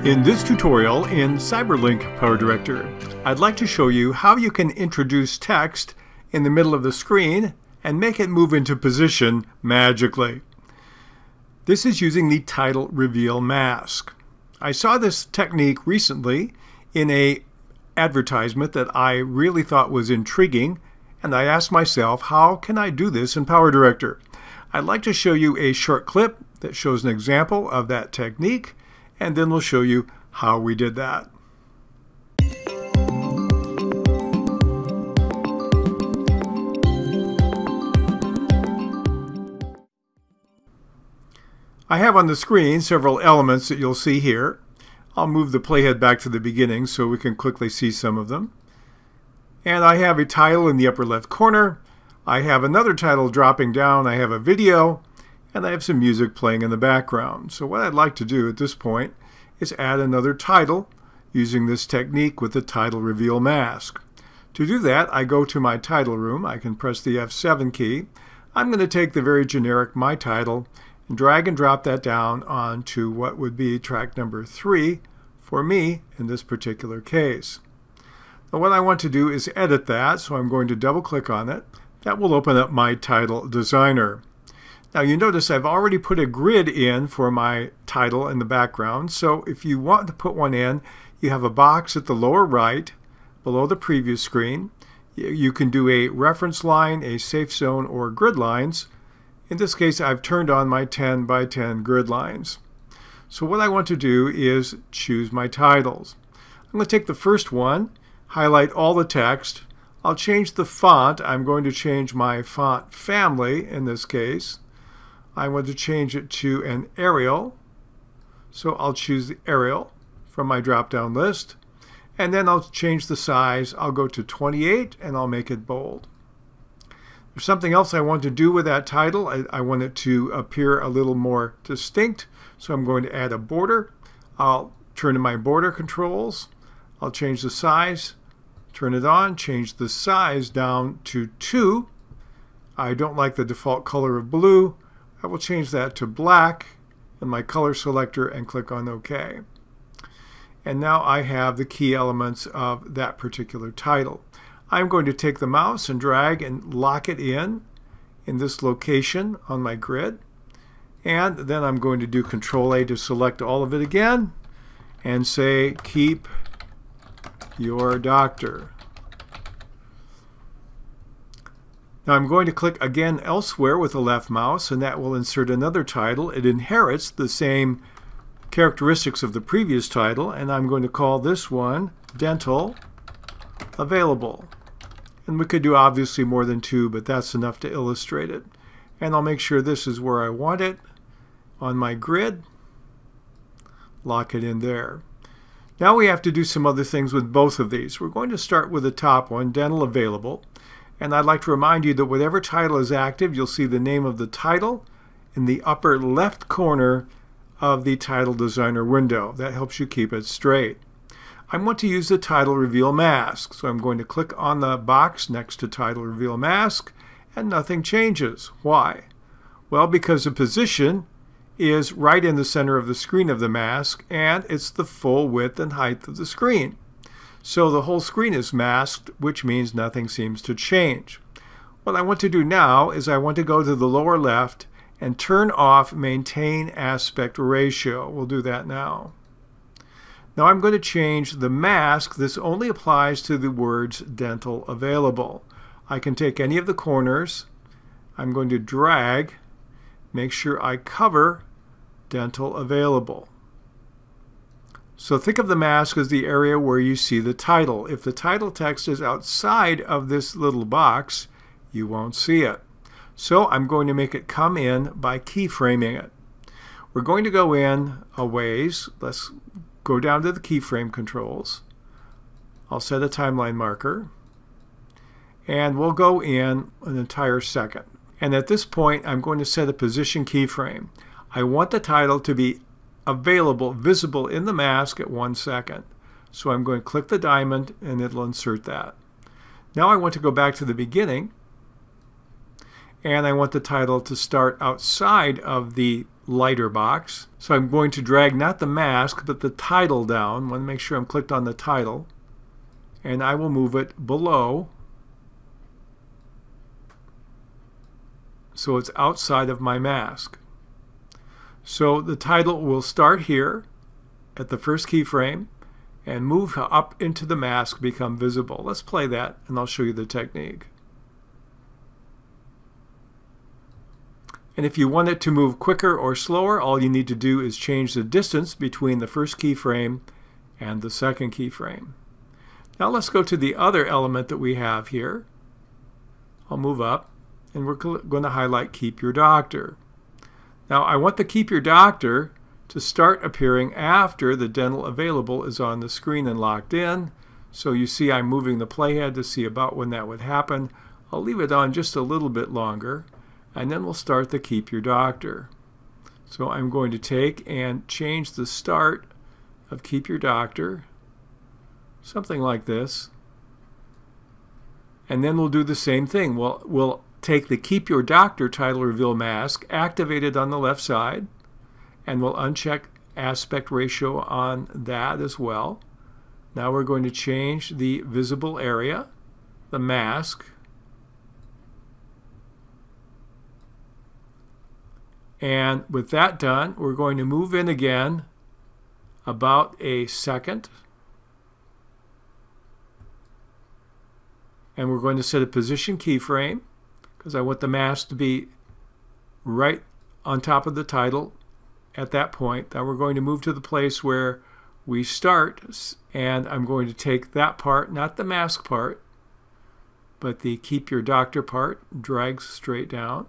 In this tutorial in Cyberlink PowerDirector, I'd like to show you how you can introduce text in the middle of the screen and make it move into position magically. This is using the title reveal mask. I saw this technique recently in an advertisement that I really thought was intriguing, and I asked myself, how can I do this in PowerDirector? I'd like to show you a short clip that shows an example of that technique, and then we'll show you how we did that. I have on the screen several elements that you'll see here. I'll move the playhead back to the beginning so we can quickly see some of them. And I have a title in the upper left corner. I have another title dropping down. I have a video, and I have some music playing in the background. So what I'd like to do at this point is add another title using this technique with the title reveal mask. To do that, I go to my title room. I can press the F7 key. I'm going to take the very generic My Title and drag and drop that down onto what would be track number 3 for me in this particular case. Now what I want to do is edit that, so I'm going to double click on it. That will open up my title designer. Now you notice I've already put a grid in for my title in the background, so if you want to put one in, you have a box at the lower right below the preview screen. You can do a reference line, a safe zone, or grid lines. In this case, I've turned on my 10 by 10 grid lines. So what I want to do is choose my titles. I'm going to take the first one, highlight all the text. I'll change the font. I'm going to change my font family in this case. I want to change it to an Arial, so I'll choose the Arial from my drop-down list, and then I'll change the size. I'll go to 28 and I'll make it bold. There's something else I want to do with that title. I want it to appear a little more distinct, so I'm going to add a border. I'll turn to my border controls. I'll change the size, turn it on, change the size down to 2. I don't like the default color of blue. I will change that to black in my color selector and click on OK. And now I have the key elements of that particular title. I'm going to take the mouse and drag and lock it in this location on my grid. And then I'm going to do Control-A to select all of it again and say, keep your doctor. Now I'm going to click again elsewhere with the left mouse, and that will insert another title. It inherits the same characteristics of the previous title, and I'm going to call this one Dental Available. And we could do obviously more than 2, but that's enough to illustrate it. And I'll make sure this is where I want it on my grid. Lock it in there. Now we have to do some other things with both of these. We're going to start with the top one, Dental Available. And I'd like to remind you that whatever title is active, you'll see the name of the title in the upper left corner of the title designer window. That helps you keep it straight. I want to use the title reveal mask, so I'm going to click on the box next to title reveal mask, and nothing changes. Why? Well, because the position is right in the center of the screen of the mask, and it's the full width and height of the screen. So the whole screen is masked, which means nothing seems to change. What I want to do now is I want to go to the lower left and turn off Maintain Aspect Ratio. We'll do that now. Now I'm going to change the mask. This only applies to the words Dental Available. I can take any of the corners. I'm going to drag, make sure I cover Dental Available. So think of the mask as the area where you see the title. If the title text is outside of this little box, you won't see it. So I'm going to make it come in by keyframing it. We're going to go in a ways. Let's go down to the keyframe controls. I'll set a timeline marker, and we'll go in an entire second. And at this point, I'm going to set a position keyframe. I want the title to be available, visible in the mask at 1 second. So I'm going to click the diamond and it'll insert that. Now I want to go back to the beginning, and I want the title to start outside of the lighter box. So I'm going to drag not the mask but the title down. I want to make sure I'm clicked on the title, and I will move it below so it's outside of my mask. So the title will start here at the first keyframe and move up into the mask, become visible. Let's play that and I'll show you the technique. And if you want it to move quicker or slower, all you need to do is change the distance between the first keyframe and the second keyframe. Now let's go to the other element that we have here. I'll move up and we're going to highlight Keep Your Doctor. Now I want the Keep Your Doctor to start appearing after the dental available is on the screen and locked in. So you see I'm moving the playhead to see about when that would happen. I'll leave it on just a little bit longer, and then we'll start the Keep Your Doctor. So I'm going to take and change the start of Keep Your Doctor, something like this. And then we'll do the same thing. We'll take the Keep Your Doctor title reveal mask, activate it on the left side, and we'll uncheck aspect ratio on that as well. Now we're going to change the visible area, the mask, and with that done, we're going to move in again about a second, and we're going to set a position keyframe because I want the mask to be right on top of the title at that point. Now we're going to move to the place where we start, and I'm going to take that part, not the mask part, but the Keep Your Doctor part, drag straight down,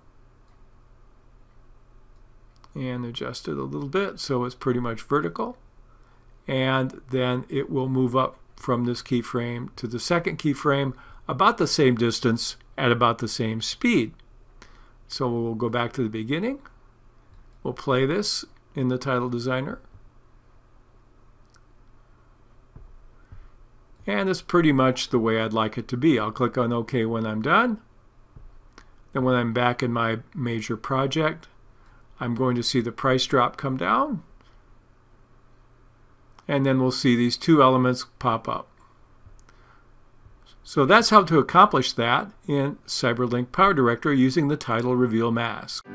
and adjust it a little bit so it's pretty much vertical. And then it will move up from this keyframe to the second keyframe about the same distance at about the same speed. So we'll go back to the beginning. We'll play this in the Title Designer. And it's pretty much the way I'd like it to be. I'll click on OK when I'm done. Then when I'm back in my major project, I'm going to see the price drop come down. And then we'll see these two elements pop up. So that's how to accomplish that in CyberLink PowerDirector using the title reveal mask.